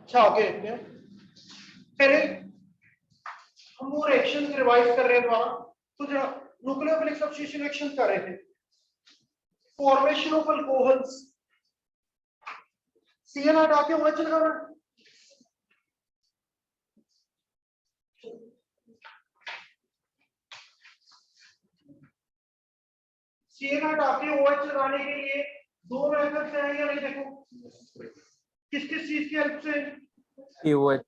अच्छा आगे देखते हैं। पहले हम वो रिएक्शन रिवाइज कर रहे हैं दोबारा। तो जरा न्यूक्लियोफिलिक सब्स्टिट्यूशन रिएक्शन कर रहे थे। फॉर्मेशन ऑफ अल्कोहल्स, सीएन हटा के OH लगाना। सीएन हटा के OH लगाने के लिए दो मेथड्स हैं या नहीं, देखो किस किस चीज की हेल्प से? KOH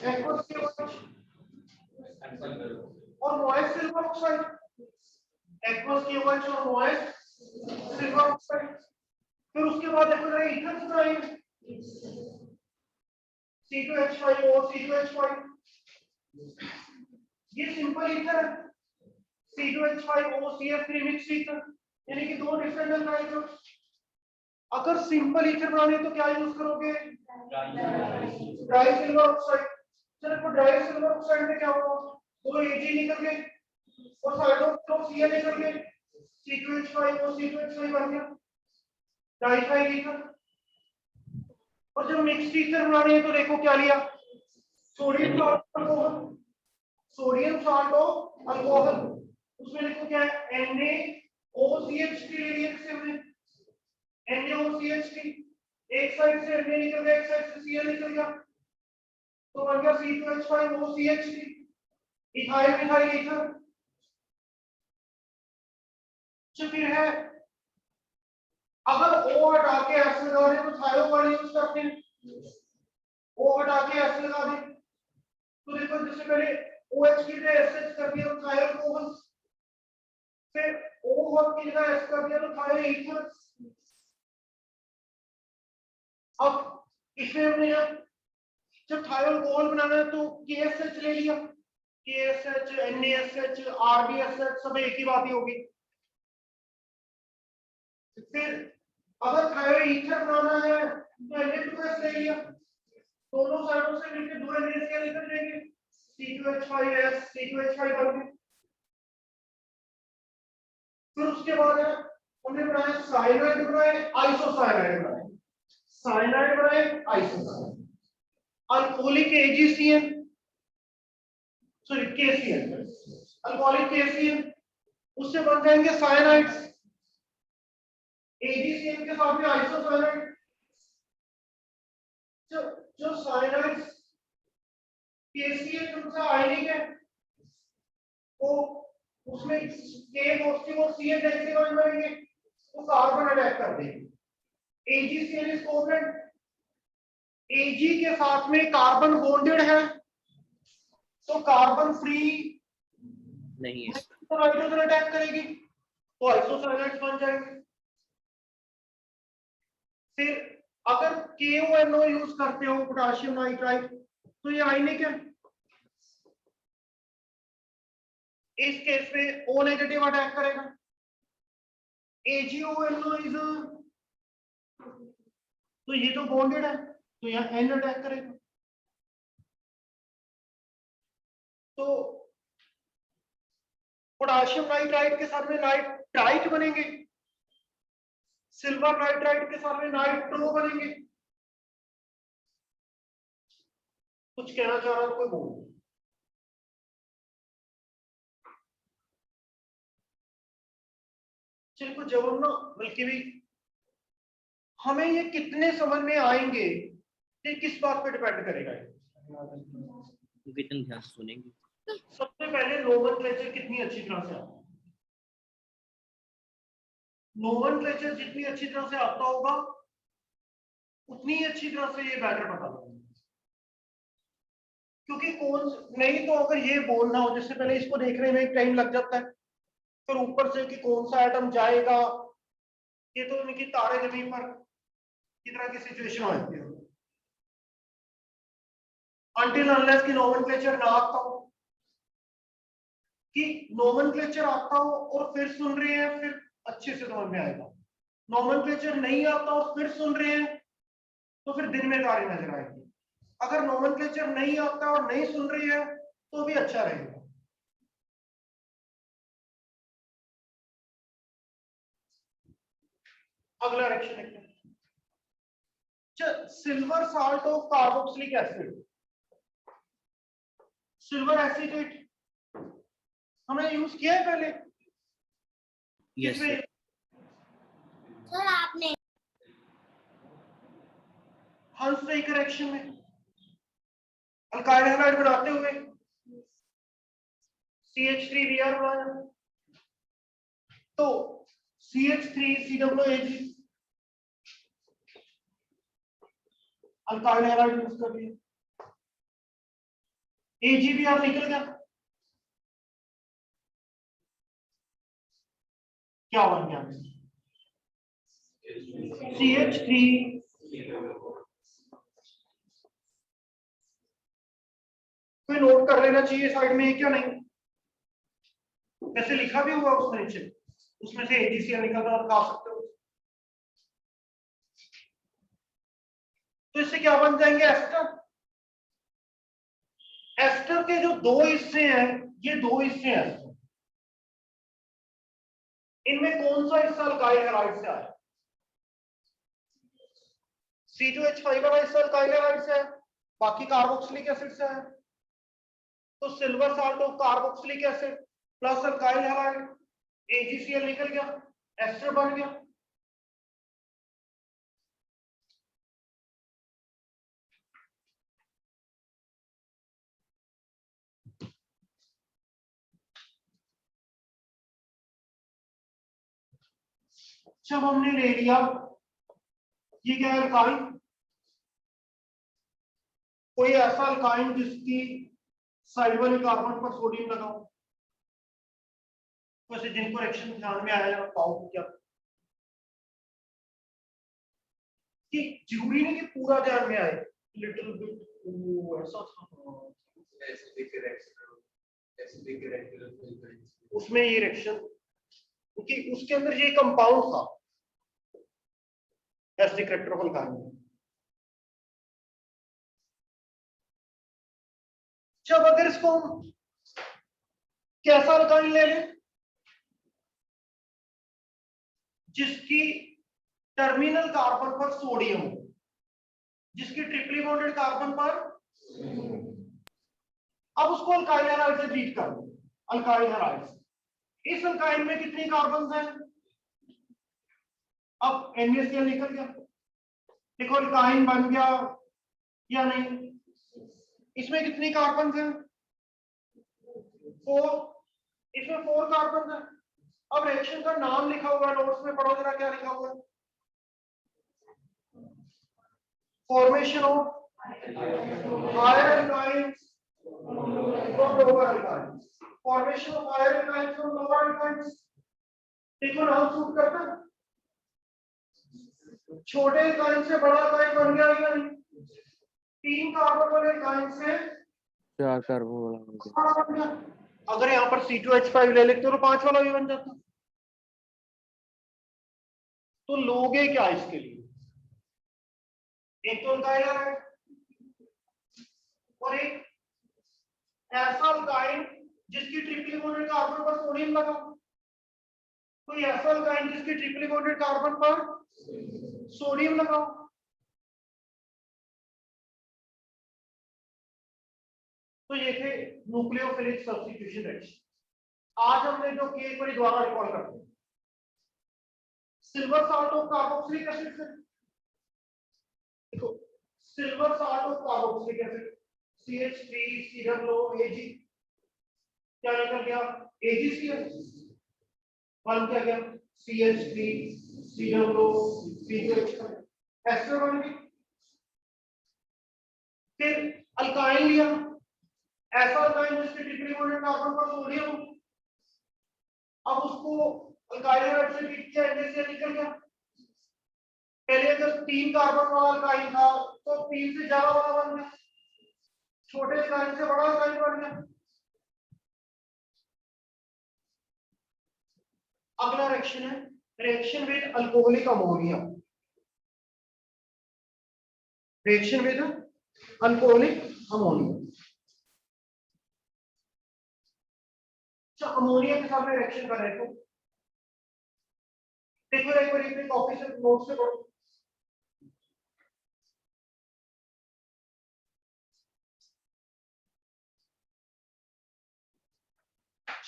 एक्वस KOH और moist silver oxide. Aqueous KOH और मॉइस्ट सिल्वर ऑक्साइड। फिर उसके बाद देखो जरा ईथर बनाएंगे, C2H5O C2H5। ये सिंपल ईथर है, C2H5O CF3 मिक्स ईथर, यानी कि दो डिफरेंट अल्काइल। अगर सिंपल ईथर बनाने तो क्या यूज करोगे? Dry silver oxide. चलो ड्राई सिल्वर ऑक्साइड में क्या होगा? दो Ag निकल गए और साइडों तो Cl निकल गए, C2H5O C2H5 बन गया डाइथाइल ईथर। और जब मिक्स्ड ईथर बनानी है तो देखो क्या लिया, sodium salt alcohol, sodium salt और अल्कोहल। उसमें देखो क्या है, NaOCH3 ले लिया हमने, NaOCH3। एक साइड से Na निकल गया, एक साइड से Cl निकल गया, तो बन गया C2H5OCH3 इथाइल मिथाइल ईथर। फिर है अगर O हटा के S लगा दें तो थायोपाइन यूज करते हैं, O हटा के S लगा दें तो देखो जैसे पहले OH की जगह SH कर दिया तो थायल कोहल, फिर O की जगह S कर दिया तो थायल ईथर। अब इसमें हमने जब थायल कोहल बनाना है तो KSH ले लिया, KSH NaSH RBSH सब एक ही बात ही होगी। फिर अगर थायल ईथर बनाना है तो Na2S ले लिया, दोनों साइडों से मिलकर दो NaS क्या निकल जाएंगे, C2H5S C2H5 बन गए। फिर उसके बाद हमने बनाया साइनाइड, बनाए आइसोसाइनाइड, बनाए साइनाइड, बनाए isocyanide. Alcoholic AgCN, sorry KCN, alcoholic KCN, उससे बन जाएंगे साइनाइड्स। AgCN के साथ में आइसोसाइनाइड। जो साइनाइड्स KCN उनका आयनिक है, वो उसमें K पॉजिटिव और CN नेगेटिव आयन बनेंगे, वो कार्बन अटैक कर देंगे। AgCN इज कोवलेंट, Ag के साथ में कार्बन बॉन्डेड है तो कार्बन फ्री नहीं है, तो नाइट्रोजन अटैक करेगी तो आइसोसाइनाइड्स बन जाएंगे। फिर अगर KONO यूज करते हो पोटेशियम नाइट्राइड तो ये आयनिक है, इस केस में O नेगेटिव अटैक करेगा। AgONO इज, तो ये तो बॉन्डेड है तो यहाँ N अटैक करेगा। तो पोटेशियम नाइट्राइड के साथ में नाइट्राइट बनेंगे, सिल्वर नाइट्राइड के साथ में नाइट्रो बनेंगे। कुछ कहना चाह रहा हूं, कोई बोल। चलो जब हम ना बल्कि भी हमें ये कितने समझ में आएंगे ये किस बात पे डिपेंड करेगा, कितने ध्यान से सुनेंगे। सबसे पहले नोमेनक्लेचर कितनी अच्छी तरह से आता है, नोमेनक्लेचर जितनी अच्छी तरह से आता होगा उतनी अच्छी तरह से ये बैटर बता दूंगा। क्योंकि कौन नहीं तो अगर ये बोलना हो, जिससे पहले इसको देखने में टाइम लग जाता है, फिर ऊपर से कि कौन सा एटम जाएगा, ये तो उनकी तारे जमीन पर की तरह की सिचुएशन हो जाती है। अनटिल अनलेस की नोमेनक्लेचर ना आता हो, कि नोमेनक्लेचर आता हो और फिर सुन रहे हैं फिर अच्छे से समझ में आएगा, नोमेनक्लेचर नहीं आता और फिर सुन रहे हैं तो फिर दिन में तारे नजर आएगी। अगर नोमेनक्लेचर नहीं आता और नहीं सुन रही है तो भी अच्छा रहेगा। अगला रिएक्शन देखते हैं। Silver salt of carboxylic acid, silver acetate हमने यूज किया है पहले। Yes, sir. सर आपने हंस रही करेक्शन में अल्काइल हैलाइड बनाते हुए CH3Br बनाया, तो CH3COOH अल्काइल हैलाइड यूज कर दिया, AgBr निकल गया, क्या बन गया CH3। कोई नोट कर लेना चाहिए साइड में, क्या नहीं वैसे लिखा भी हुआ उसमें नीचे, उसमें से AgCl निकलता आप खा सकते हो। तो इससे क्या बन जाएंगे एस्टर। एस्टर के जो दो हिस्से हैं, ये दो हिस्से हैं एस्टर, इनमें कौन सा हिस्सा अल्काइल हैलाइड से आया? C2H5 वाला हिस्सा अल्काइल हैलाइड से है, बाकी कार्बोक्सिलिक एसिड से है। तो silver salt of carboxylic acid plus alkyl halide, AgCl निकल गया, एस्टर बन गया। जब हमने ले लिया, ये क्या है अल्काइन, कोई ऐसा अल्काइन जिसकी साइड वाले कार्बन पर सोडियम लगाओ, वैसे जिनको रिएक्शन ध्यान में आया बताओ क्या, कि जरूरी नहीं कि पूरा ध्यान में आए, लिटिल बिट ऐसा था उसमें ये रिएक्शन, क्योंकि उसके अंदर ये कंपाउंड था एसिडिक करेक्टर ऑफ अल्काइन। जब अगर इसको हम कैसा अल्काइन ले लें जिसकी टर्मिनल कार्बन पर सोडियम हो, जिसकी ट्रिपली बॉन्डेड कार्बन पर, अब उसको अल्काइल हैलाइड से ट्रीट कर दो, अल्काइल हैलाइड से। इस अल्काइन में कितनी कार्बन हैं? अब NaCl निकल गया, देखो अल्काइन बन गया या नहीं। इसमें कितनी कार्बन हैं? 4, इसमें 4 कार्बन है। अब रिएक्शन का नाम लिखा हुआ है, नोट्स में पढ़ो जरा क्या लिखा हुआ है, formation of higher alkynes from lower alkynes, formation of higher alkynes from lower alkynes. देखो नाम सूट करता है, छोटे अल्काइन से बड़ा अल्काइन बन गया या नहीं? 3 कार्बन वाले अल्काइन से 4 कार्बन वाला हो गया। अगर यहाँ पर C2H5 ले लेते तो 5 वाला भी बन जाता। तो लोगे क्या इसके लिए, एक तो अल्काइल हैलाइड और एक ऐसा अल्काइन जिसकी ट्रिपली बॉन्डेड कार्बन पर सोडियम लगा, कोई ऐसा अल्काइन जिसकी ट्रिपली बॉन्डेड कार्बन पर सोडियम लगाओ। तो ये थे न्यूक्लियोफिलिक सब्स्टिट्यूशन रिएक्शन। आज हमने जो किए एक बार दोबारा रिकॉल करते हैं। Silver salt of carboxylic acid से, देखो silver salt of carboxylic acid CH3COOH क्या निकल गया, AgCl बन गया CH3COOH एस्टर बन गई। फिर अल्काइन लिया, ऐसा अल्काइन जिसके ट्रिपली बॉन्डेड कार्बन पर सोडियम, अब उसको अल्काइल हैलाइड से ट्रीट किया, NaCl निकल गया। पहले अगर 3 कार्बन वाला अल्काइन था तो 3 से ज्यादा वाला बन गया, छोटे अल्काइन से बड़ा अल्काइन बन गया। अगला रिएक्शन है reaction with alcoholic ammonia, reaction with alcoholic ammonia. Ammonia के साथ में रिएक्शन कर रहे हो, देखो एक बार कॉपी से नोट से पढ़ो।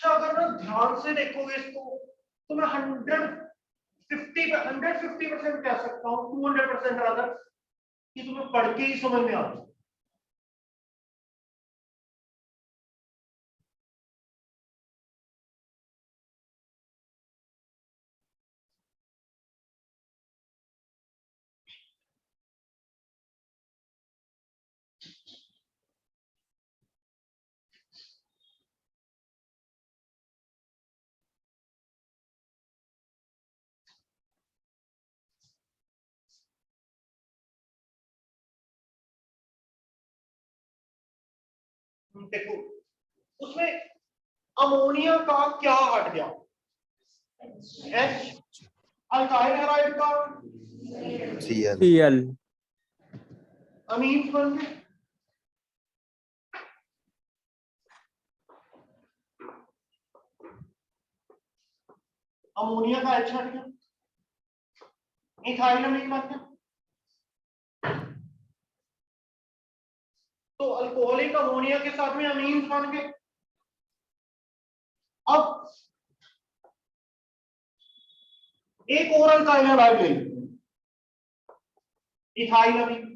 अच्छा अगर ना ध्यान से देखोगे इसको तो मैं 150% कह सकता हूँ, 200% रादर, कि तुम्हें पढ़ के ही समझ में आ जाए। देखो उसमें अमोनिया का क्या हट गया, एच, अल्काइल हैलाइड का Cl अमीन्स बन गए। अमोनिया का एच हट गया, इथाइल अमीन बन गया। तो अल्कोहलिक अमोनिया के साथ में अमीन्स बन गए। अब एक और अल्काइल हैलाइड ले, इथाइल अमीन।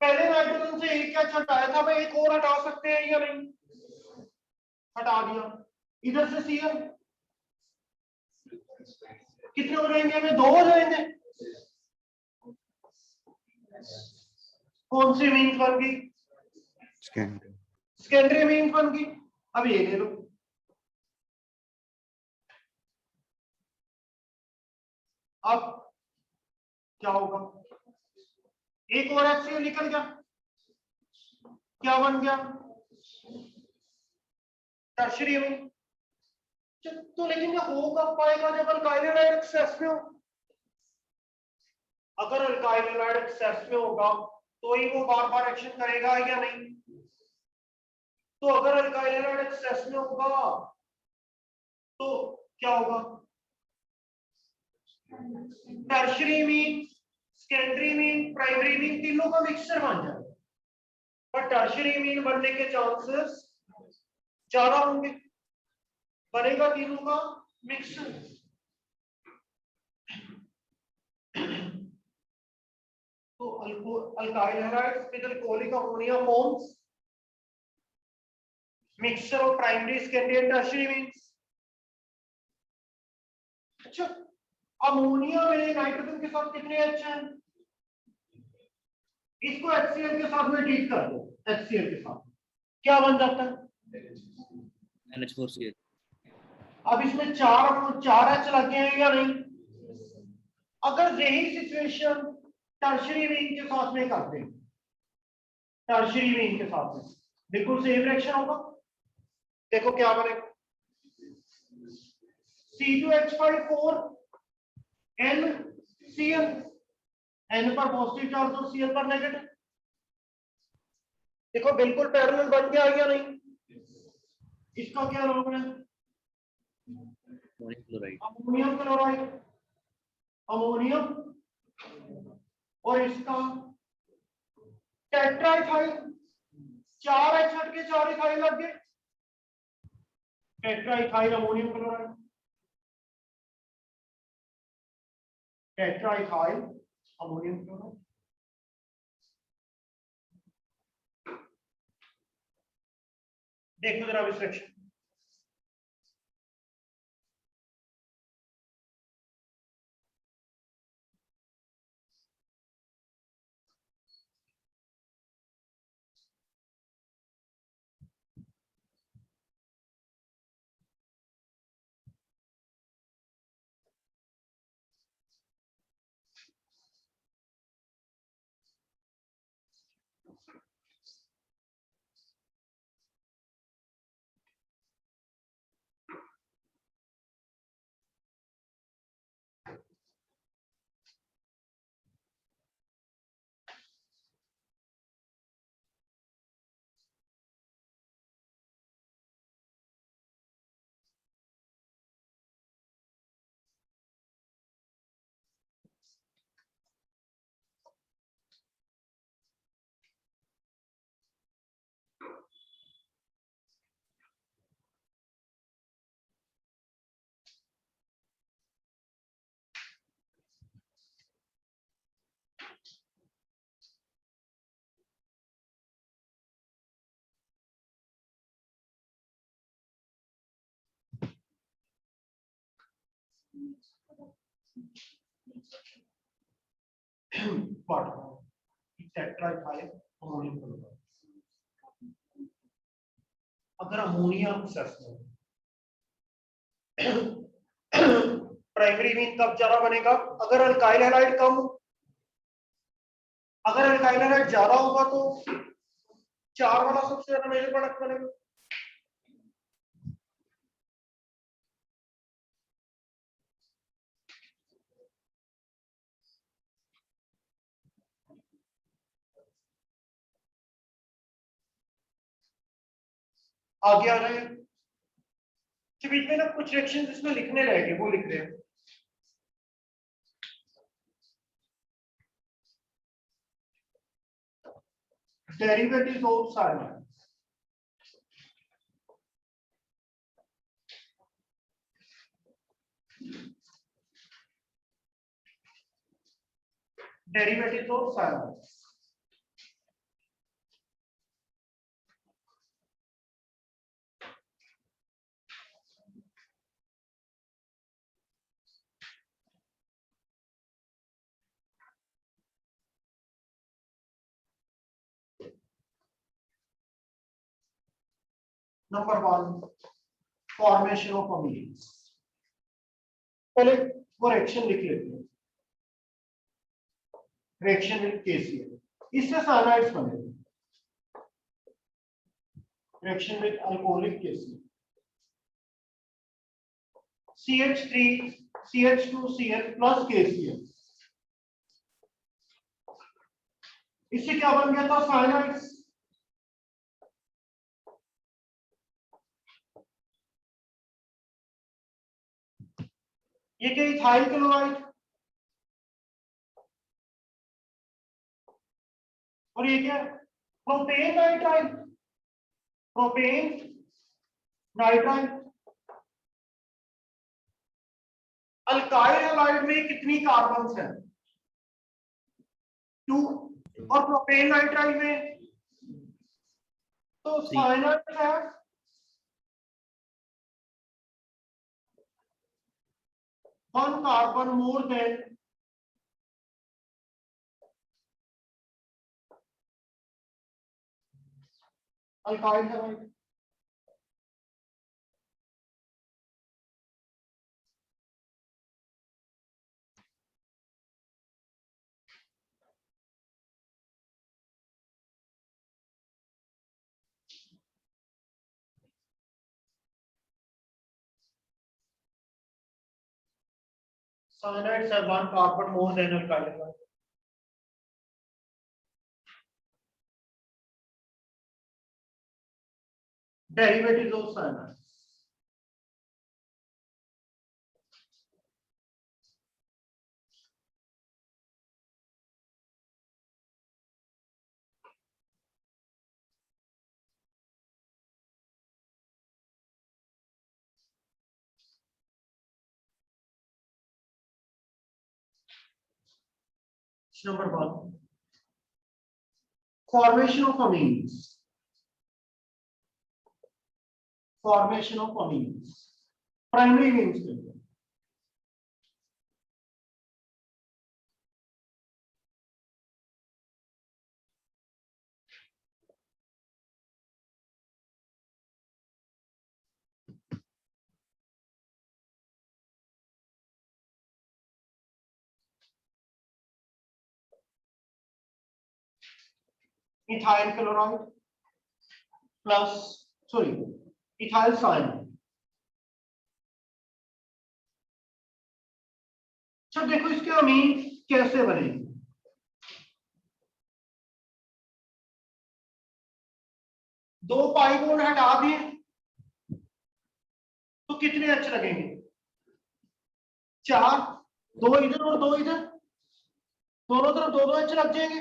पहले नाइट्रोजन से एक क्या हटाया था, मैं एक और हटा सकते हैं या नहीं? हटा दिया। इधर से Cl कितने हो जाएंगे, हमें 2 हो जाएंगे। कौन सी मीन्स बन गई? सेकेंडरी मीन्स बन गई। अब ये ले लो, अब क्या होगा, एक और HCl निकल गया, क्या बन गया? टर्शियरी अमीन। तो लेकिन ये हो कब पाएगा, जब अल्काइल हैलाइड एक्सेस में हो। अगर अल्काइल हैलाइड एक्सेस में होगा तो ही वो बार बार एक्शन करेगा या नहीं? तो अगर अल्काइल हैलाइड एक्सेस में होगा तो क्या होगा, tertiary mean, secondary mean, primary mean तीनों का मिक्सचर बन जाएगा। पर टर्शियरी मीन बनने के चांसेस ज्यादा होंगे, बनेगा तीनों का मिक्सचर। तो alkyl halide with alcoholic ammonia forms mixture of primary, secondary and tertiary means. अच्छा अमोनिया में नाइट्रोजन के साथ कितने एच हैं? इसको HCl के साथ में ट्रीट कर दो, HCl के साथ क्या बन जाता है? NH4Cl। अब इसमें चार एच लगे हैं या नहीं? अगर यही सिचुएशन टर्शियरी मीन के साथ में करते हैं, टर्शियरी मीन के साथ में बिल्कुल सेम रिएक्शन होगा। देखो क्या बनेगा, C2H5 NCl, N पर पॉजिटिव चार्ज और Cl पर नेगेटिव। देखो बिल्कुल पैरेलल बन गया या नहीं? इसका क्या नाम है? अमोनियम क्लोराइड, अमोनियम, और इसका टेट्राइथाइल, 4 एच हट के 4 इथाइल लग गए, tetraethyl ammonium chloride, tetraethyl ammonium chloride. देखो जरा रिएक्शन, टेट्राइथाइल अमोनियम क्लोराइड। अगर अमोनिया प्रोसेस में प्राइमरी मीन कब ज्यादा बनेगा? अगर अल्काइल हैलाइड कम, अगर अल्काइल हैलाइड ज्यादा होगा तो 4 वाला सबसे ज्यादा मेजर प्रोडक्ट बनेगा। आगे आ रहे हैं कि बीच में ना कुछ रिएक्शन इसमें लिखने रहेंगे, वो लिख रहे हैं। Derivatives of cyanide. Derivatives of cyanide. Number 1, formation of amines. पहले वो रिएक्शन लिख लेते हैं। रिएक्शन विद KCl, इससे साइनाइड्स बनेंगे। Reaction with alcoholic KCl, CH3 CH2Cl plus KCl, इससे क्या बन गया था? साइनाइड्स। ये क्या? Ethyl chloride. और ये क्या? Propane nitrile. Propane nitrile. Alkyl halide में कितनी कार्बन्स हैं? 2। और प्रोपेन नाइट्राइल में तो साइनाइड है 1 carbon more than alkyl halide. Cyanides have 1 carbon more than alkyl halide. Derivatives of cyanides. Number 1, formation of amines. Formation of amines. Primary means ethyl chloride plus ethyl cyanide. चलो देखो इसके अमीन कैसे बनेंगे। दो pi bond हटा दिए तो कितने H लगेंगे? 4। 2 इधर और 2 इधर, दोनों तरफ 2 H लग जाएंगे।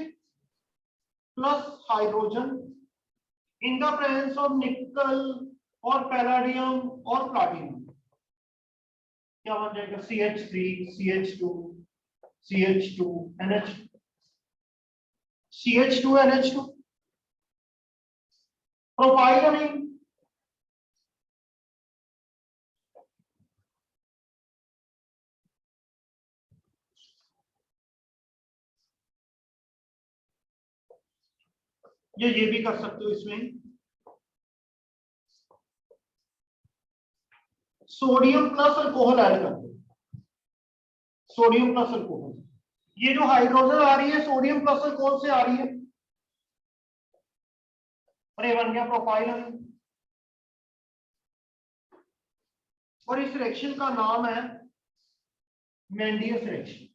Plus hydrogen in the presence of निकल और पैलाडियम और प्लाटिनम, क्या बन जाएगा? CH3 CH2 CH2 NH, CH2 NH2। Propyl अमीन ये भी कर सकते हो इसमें। सोडियम प्लस अल्कोहल ऐड कर दो, सोडियम प्लस अल्कोहल। ये जो हाइड्रोजन आ रही है सोडियम प्लस अल्कोहल से आ रही है, और ये बन गया प्रोपाइल। और इस रिएक्शन का नाम है मेंडियस रिएक्शन।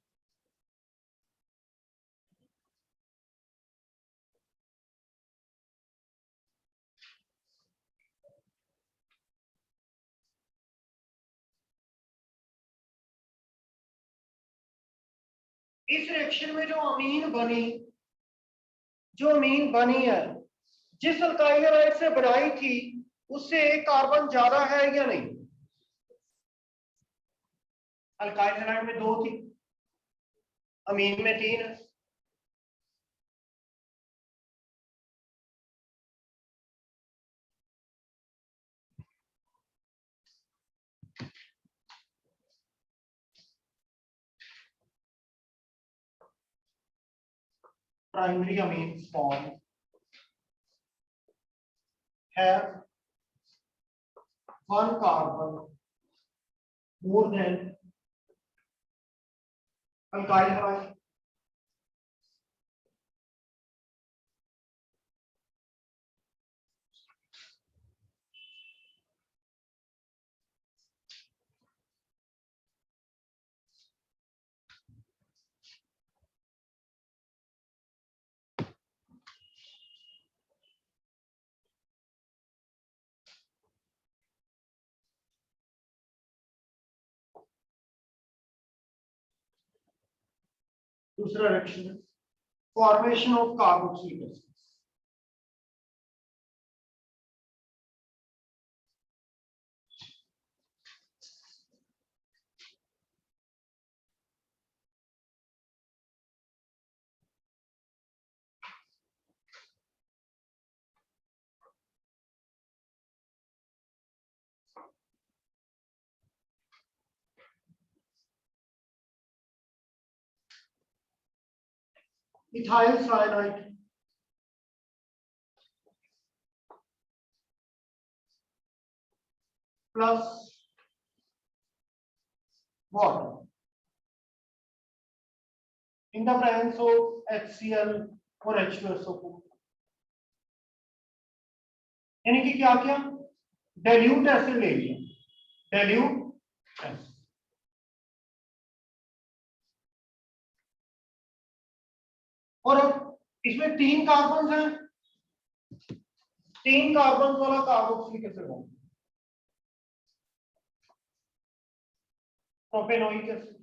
इस रिएक्शन में जो अमीन बनी है, जिस अल्काइल हैलाइड से बनाई थी उससे एक कार्बन ज्यादा है या नहीं? अल्काइल हैलाइड में 2 थी, अमीन में 3 है। Primary amine form have 1 carbon more than alkyl halide. दूसरा रिएक्शन है formation of carboxylic acid. Ethyl cyanide plus water in the presence of HCl और H2SO4। यानी कि क्या किया, डाइल्यूट एसिड ले लिया, डाइल्यूट एसिड। और अब इसमें 3 कार्बन हैं, 3 कार्बन वाला कार्बोक्सिलिक एसिड है, प्रोपेनोइक एसिड।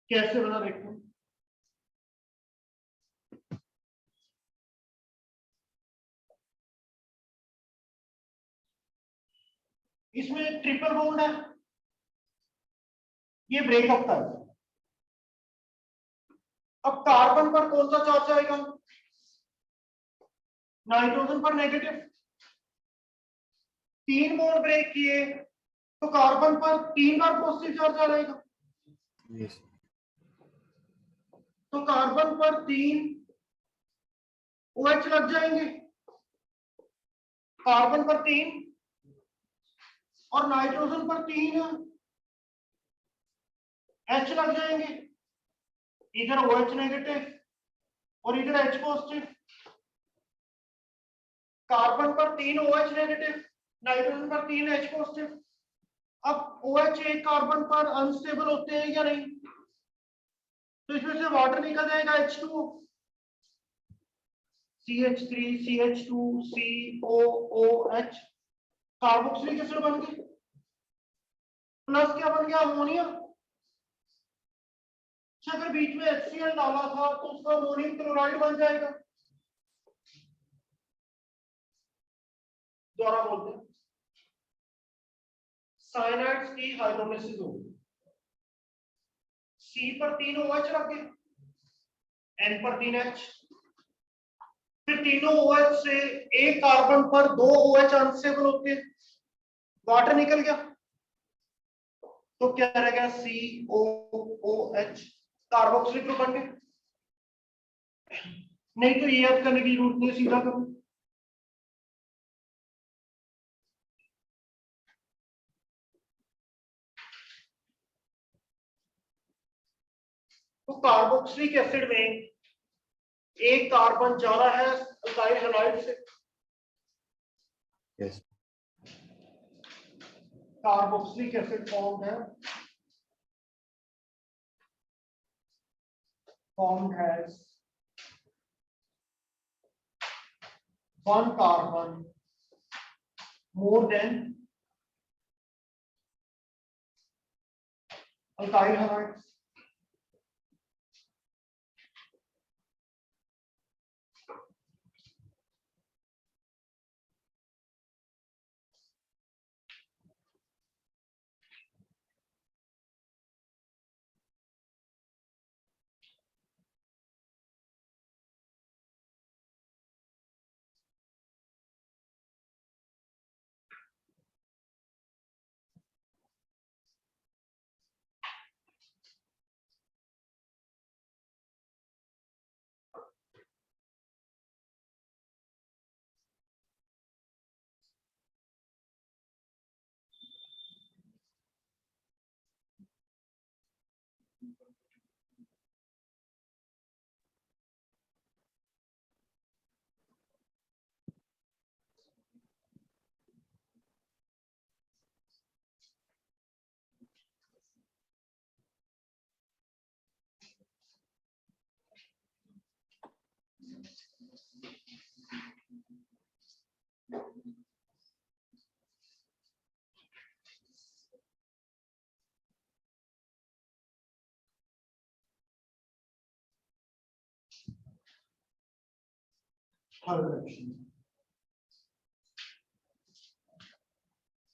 कैसे बना देखते हैं। इसमें ट्रिपल बॉन्ड है, ये ब्रेकअप का है। अब कार्बन पर कौन सा चार्ज आएगा, नाइट्रोजन पर नेगेटिव। 3 बॉन्ड ब्रेक किए तो कार्बन पर 3 बार पॉजिटिव चार्ज आ जाएगा। तो कार्बन पर 3 OH लग जाएंगे, कार्बन पर 3 और नाइट्रोजन पर 3 H लग जाएंगे, इधर OH नेगेटिव और इधर H पॉजिटिव। कार्बन पर 3 OH नेगेटिव, नाइट्रोजन पर 3 H पॉजिटिव। अब OH एक कार्बन पर अनस्टेबल होते हैं या नहीं, तो इसमें से वाटर निकल जाएगा H2O, CH3 CH2 COOH, carboxylic acid बन गई। प्लस क्या बन गया, अमोनिया। अगर बीच में HCl डाला था तो उसका अमोनियम क्लोराइड बन जाएगा। दोबारा बोलते हैं, साइनाइड्स की हाइड्रोलिसिस होगी, C पर 3 OH रख गए, N पर 3 H, फिर तीनों OH से एक कार्बन पर 2 OH अनस्टेबल होते हैं, वाटर निकल गया। तो क्या रहेगा COOH, कार्बोक्सिलिक ग्रुप बन गए। नहीं तो ये याद करने की जरूरत नहीं है, सीधा करो। तो कार्बोक्सिलिक एसिड में एक कार्बन ज्यादा है अल्काइल हैलाइड से। Yes. Carboxylic acid formed has one carbon more than alkyl halides.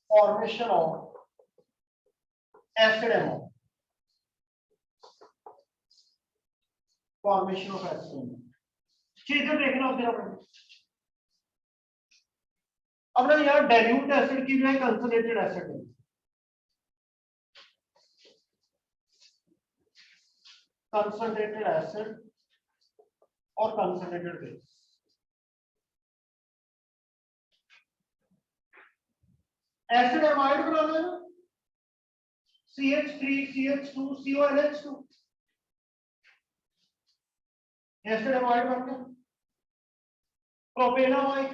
Formation of acid ammonia. Formation of acid ammonia. इधर देखना फिर अब ना यार डाइल्यूट एसिड की जो है कंसंट्रेटेड एसिड है, कंसंट्रेटेड एसिड और कंसंट्रेटेड बेस। एसिड एमाइड बनाना है ना, CH3 CH2 CONH2, acid amide बन गया। प्रोपेनामाइड,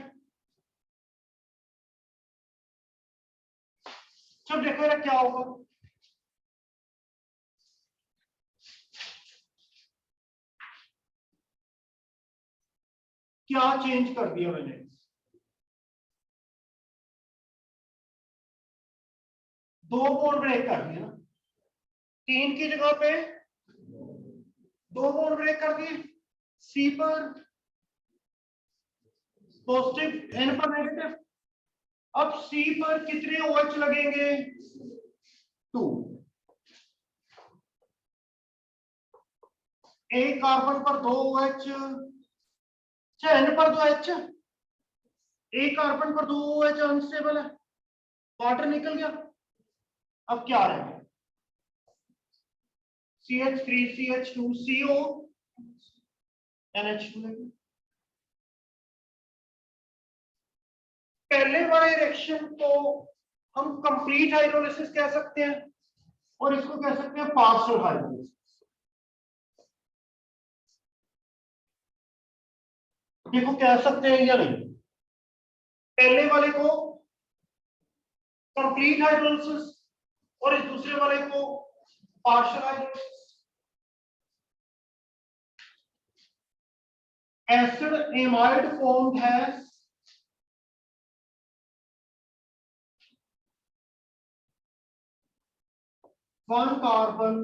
सब देखो यार क्या होगा। क्या चेंज कर दिया मैंने, दो बॉन्ड ब्रेक कर दिया ना, 3 की जगह पे 2 बॉन्ड ब्रेक कर दिए। C पर पॉजिटिव, N पर नेगेटिव। अब C पर कितने OH लगेंगे, 2। एक कार्बन पर 2 OH, N पर 2 H, एक कार्बन पर 2 OH अनस्टेबल है, वाटर निकल गया। अब क्या रहेगा, CH3 CH2 CO NH2 लगेगा। पहले वाले रिएक्शन को हम कंप्लीट हाइड्रोलिसिस कह सकते हैं और इसको कह सकते हैं पार्शियल हाइड्रोलिसिस। देखो कह सकते हैं या नहीं, पहले वाले को कंप्लीट हाइड्रोलिसिस और इस दूसरे वाले को partial hydrolysis. Acid amide formed has one carbon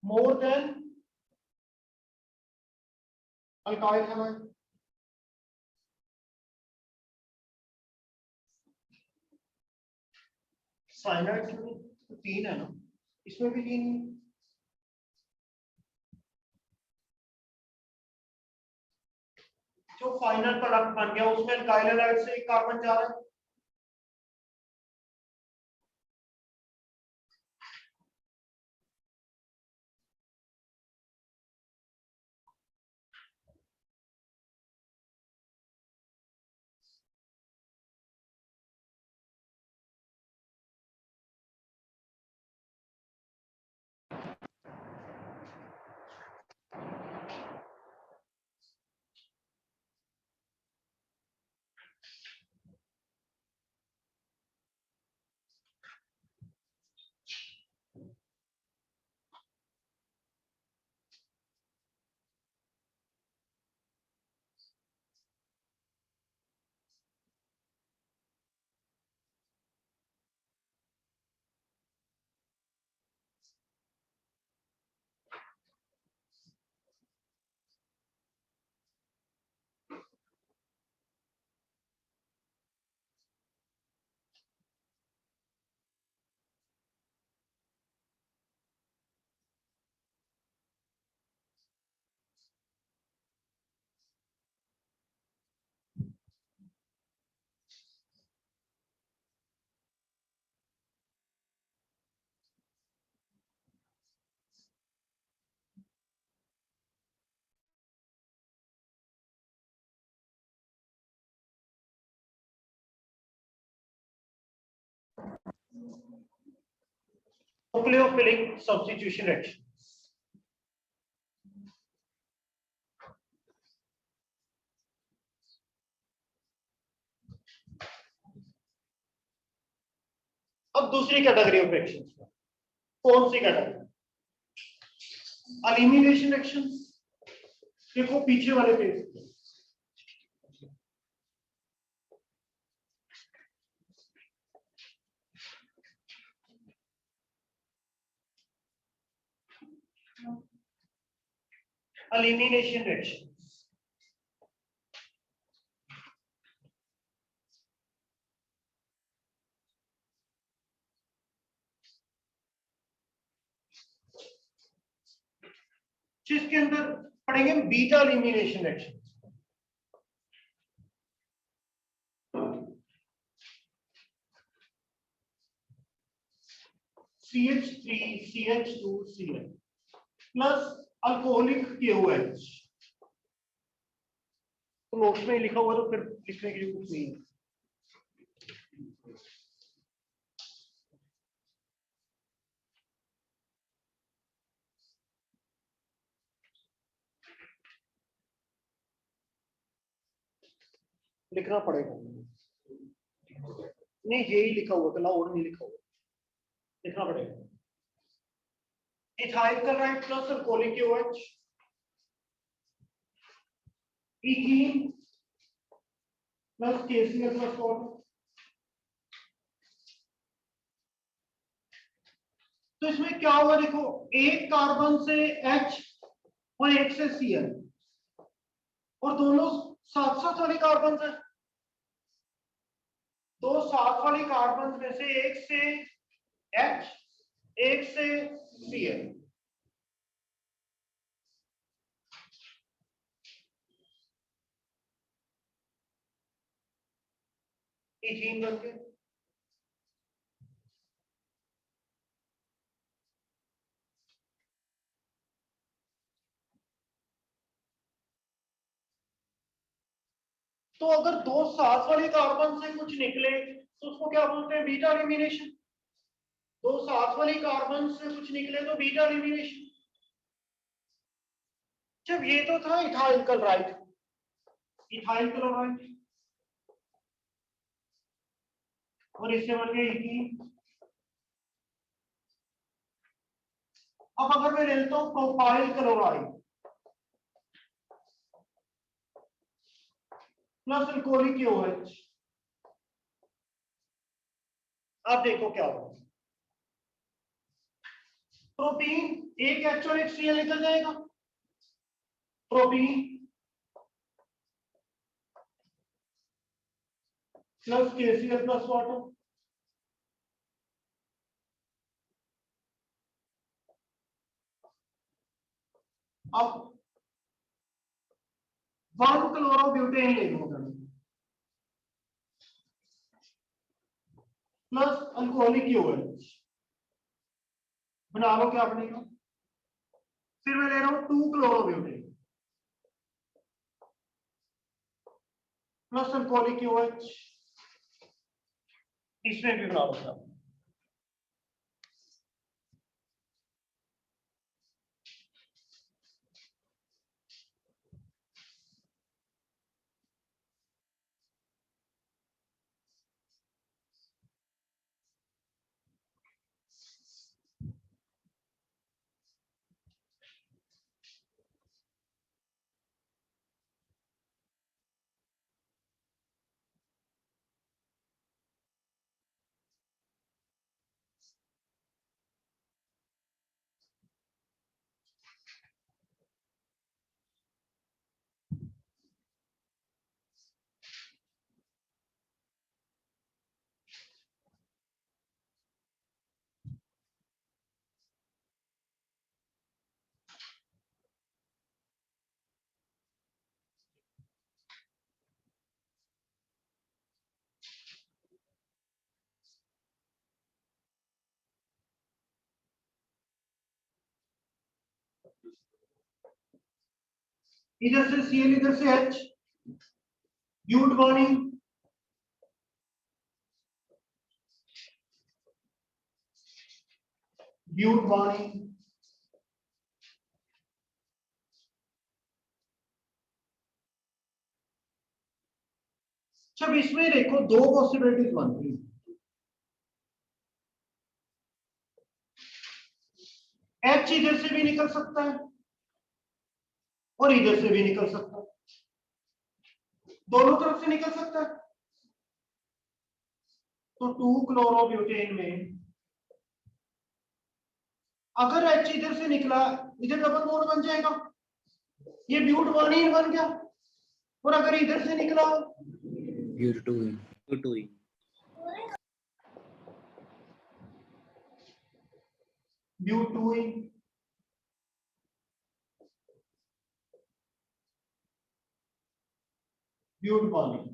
more than alkyl halide। Cyanide में तो 3 है ना, इसमें भी 3 है। जो फाइनल प्रोडक्ट बन गया उसमें alkyl halide से एक कार्बन जा रहा है, Nucleophilic substitution reaction. अब दूसरी कैटेगरी ऑफ रिएक्शंस, कौन सी कैटेगरी? Elimination reactions. देखो पीछे वाले पेज, elimination reactions. जिसके अंदर पढ़ेंगे beta elimination reaction. CH3CH2Cl plus alcoholic KOH। तो नोट्स में लिखा हुआ तो फिर लिखने के लिए कुछ नहीं है। लिखना पड़ेगा, नहीं यही लिखा हुआ था, और नहीं लिखा हुआ, लिखना पड़ेगा। Ethyl chloride plus alcoholic KOH, ethene plus KCl plus water. तो इसमें क्या हुआ देखो, एक कार्बन से H और एक से Cl, और दोनों साथ साथ वाली कार्बन है। दो साथ वाली कार्बन में से एक से H एक से Cl। इथीन बन गया। तो अगर दो साथ वाली कार्बन से कुछ निकले तो उसको क्या बोलते हैं? Beta elimination. दो साथ वाली कार्बन से कुछ निकले तो बीटा एलिमिनेशन। जब ये तो था इथाइल क्लोराइड, इथाइल क्लोराइड, और इससे बन गया इथीन। अब अगर मैं लेता हूं propyl chloride plus alcoholic KOH, अब देखो क्या होगा। प्रोपीन, एक H और एक Cl निकल जाएगा। Propene plus KCl plus water. अब 1 क्लोरोब्यूटेन ले लो प्लस अल्कोहलिक KOH, बना लो क्या बनेगा। फिर मैं ले रहा हूं 2 क्लोरोब्यूटेन प्लस अल्कोहलिक KOH, इसमें भी बना लो क्या। इधर से Cl, इधर से H, ब्यूट बॉन्डिंग, ब्यूटवानी, जब इसमें देखो दो पॉसिबिलिटीज बनती है, एच इधर से भी निकल सकता है और इधर से भी निकल सकता है, दोनों तरफ से निकल सकता है। तो 2-क्लोरोब्यूटेन में अगर एच इधर से निकला, इधर डबल बॉन्ड बन जाएगा, ये ब्यूटवानीन बन गया। और अगर इधर से निकला ब्यूटोइन ब्यूटूइन, ब्यूटवानीन।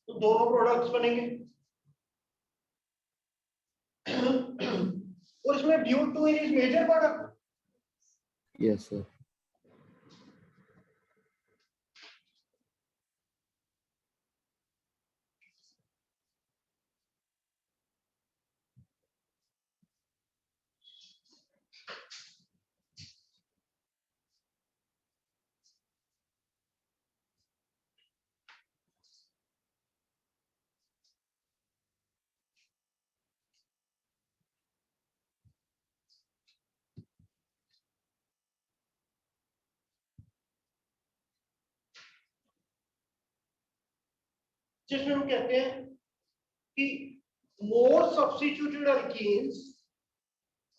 तो दोनों प्रोडक्ट्स बनेंगे और इसमें but two ene is major product. Yes sir जिसमें हम कहते हैं कि मोर सब्स्टिट्यूटेड अल्कीन्स,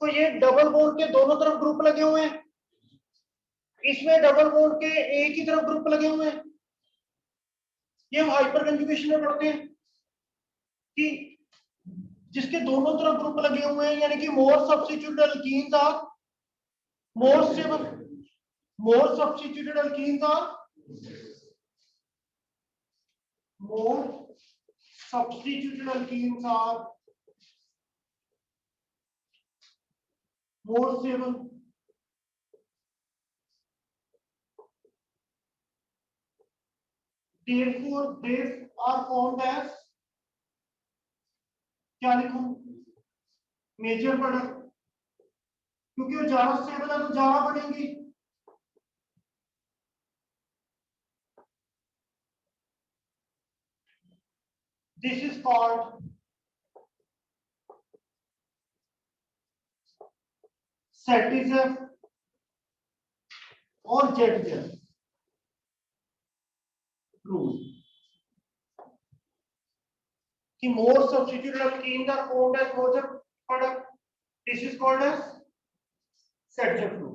तो ये डबल बॉन्ड के दोनों तरफ ग्रुप लगे हुए हैं, इसमें डबल बॉन्ड के एक ही तरफ ग्रुप लगे हुए हैं। ये हम हाइपर कंजुगेशन में पढ़ते हैं कि जिसके दोनों तरफ ग्रुप लगे हुए हैं, यानी कि more substituted alkenes are more stable, more substituted alkenes are more substituted alkenes are more stable. Therefore, these are formed as, क्या लिखूं, मेजर प्रोडक्ट, क्योंकि वो ज्यादा स्टेबल है तो ज्यादा बनेंगी। This is called Satisf or Jetjet rule. कि more substituted alkenes are formed as major product. This is called as Satisf rule.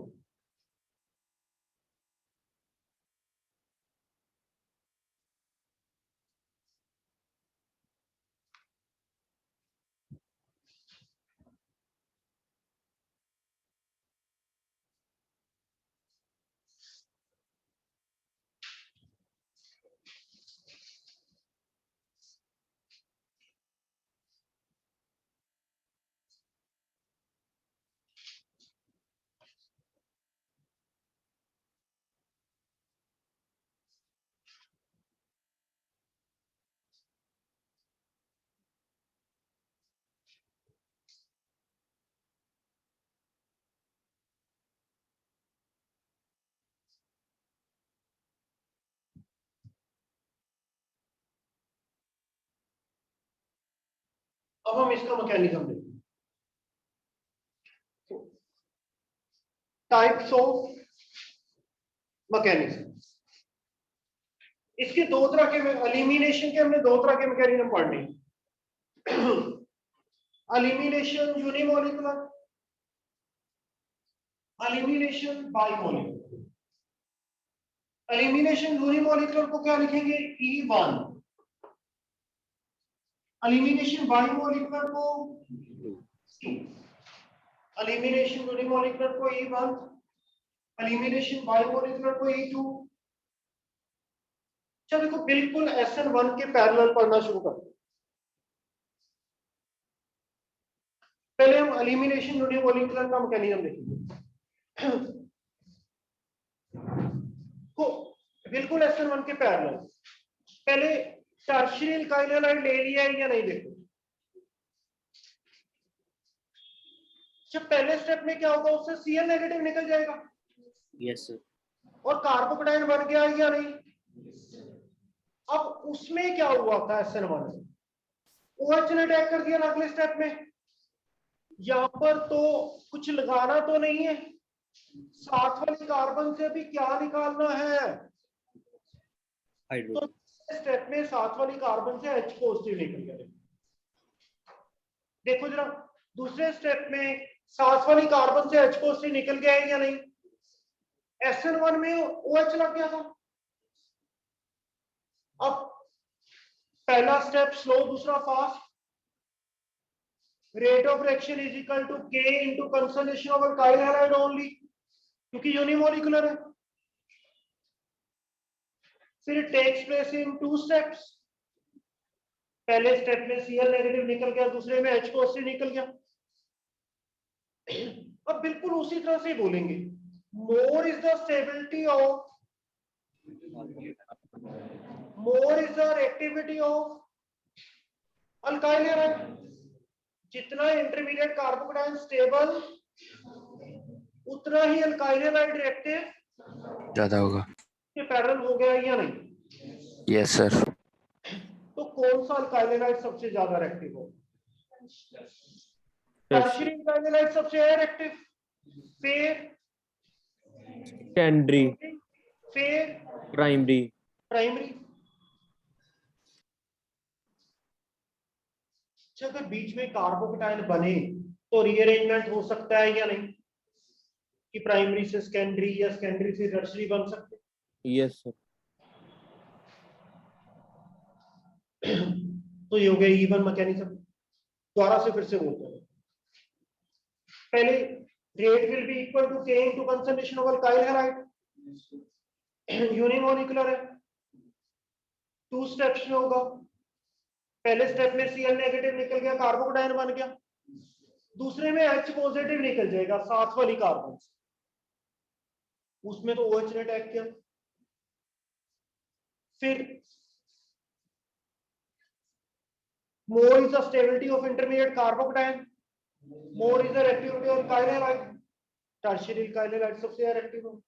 अब हम इसका मैकेनिज्म देखें। टाइप्स ऑफ मैकेनिज्म, इसके दो तरह के, एलिमिनेशन के हमने दो तरह के मैकेनिज्म पढ़ने। Elimination unimolecular, elimination bimolecular. Elimination unimolecular को क्या लिखेंगे, E1। एलिमिनेशन बाइमोलिकुलर को 2। एलिमिनेशन यूनिमोलिकुलर को E1, एलिमिनेशन बाइमोलिकुलर को E2। चलो देखो बिल्कुल SN1 के पैरेलल पढ़ना शुरू कर। पहले हम एलिमिनेशन यूनिमोलिकुलर का मैकेनिज्म देखेंगे। तो बिल्कुल SN1 के पैरेलल पहले टर्शियरी अल्काइल हैलाइड ले लिया है या नहीं, देखो। जब पहले स्टेप में क्या होगा, उससे Cl नेगेटिव निकल जाएगा। Yes, sir. और कार्बोकेटाइन बन गया या नहीं। अब उसमें क्या हुआ था, SN1 में OH ने अटैक कर दिया अगले स्टेप में। यहां पर तो कुछ लगाना तो नहीं है, साथ वाली कार्बन से भी क्या निकालना है, तो स्टेप में साथ वाली कार्बन से H पॉजिटिव निकल गया। देखो जरा, दूसरे स्टेप में साथ वाली कार्बन से H पॉजिटिव निकल गया है या नहीं। SN1 में OH लग गया था। अब पहला स्टेप स्लो, दूसरा fast. Rate of reaction is equal to K into concentration of alkyl halide only, क्योंकि यूनिमोलिकुलर है। फिर it takes place in 2 steps. पहले स्टेप में Cl नेगेटिव निकल गया, दूसरे में H पॉजिटिव निकल गया। अब बिल्कुल उसी तरह से बोलेंगे, more is the stability of, more is the reactivity of alkyl halide. जितना इंटरमीडिएट कार्बोकेटाइन स्टेबल, उतना ही अल्काइल हैलाइड रिएक्टिव ज्यादा होगा। ये पैरेलल हो गया या नहीं। Yes, sir. तो कौन सा अल्काइल हैलाइड सबसे ज्यादा रिएक्टिव हो, टर्शियरी अल्काइल हैलाइड सबसे ज्यादा रिएक्टिव, फिर सेकेंडरी, फिर प्राइमरी। प्राइमरी। अगर बीच में कार्बोकेटाइन बने तो रीअरेंजमेंट हो सकता है या नहीं, कि प्राइमरी से सेकेंडरी या सेकेंडरी से टर्शियरी बन सकते। Yes sir. तो ये हो गया इवन मैकेनिज्म। दोबारा से फिर से बोलते हैं, पहले rate will be equal to K into concentration of alkyl halide, unimolecular है। 2 स्टेप्स में होगा। पहले स्टेप में Cl नेगेटिव निकल गया, कार्बोकेटाइन बन गया। दूसरे में H पॉजिटिव निकल जाएगा साथ वाली कार्बन से, उसमें तो OH ने अटैक किया। फिर more is the stability of intermediate carbocation, more is the reactivity of alkyl halide, tertiary alkyl halide सबसे ज्यादा रिएक्टिव हो।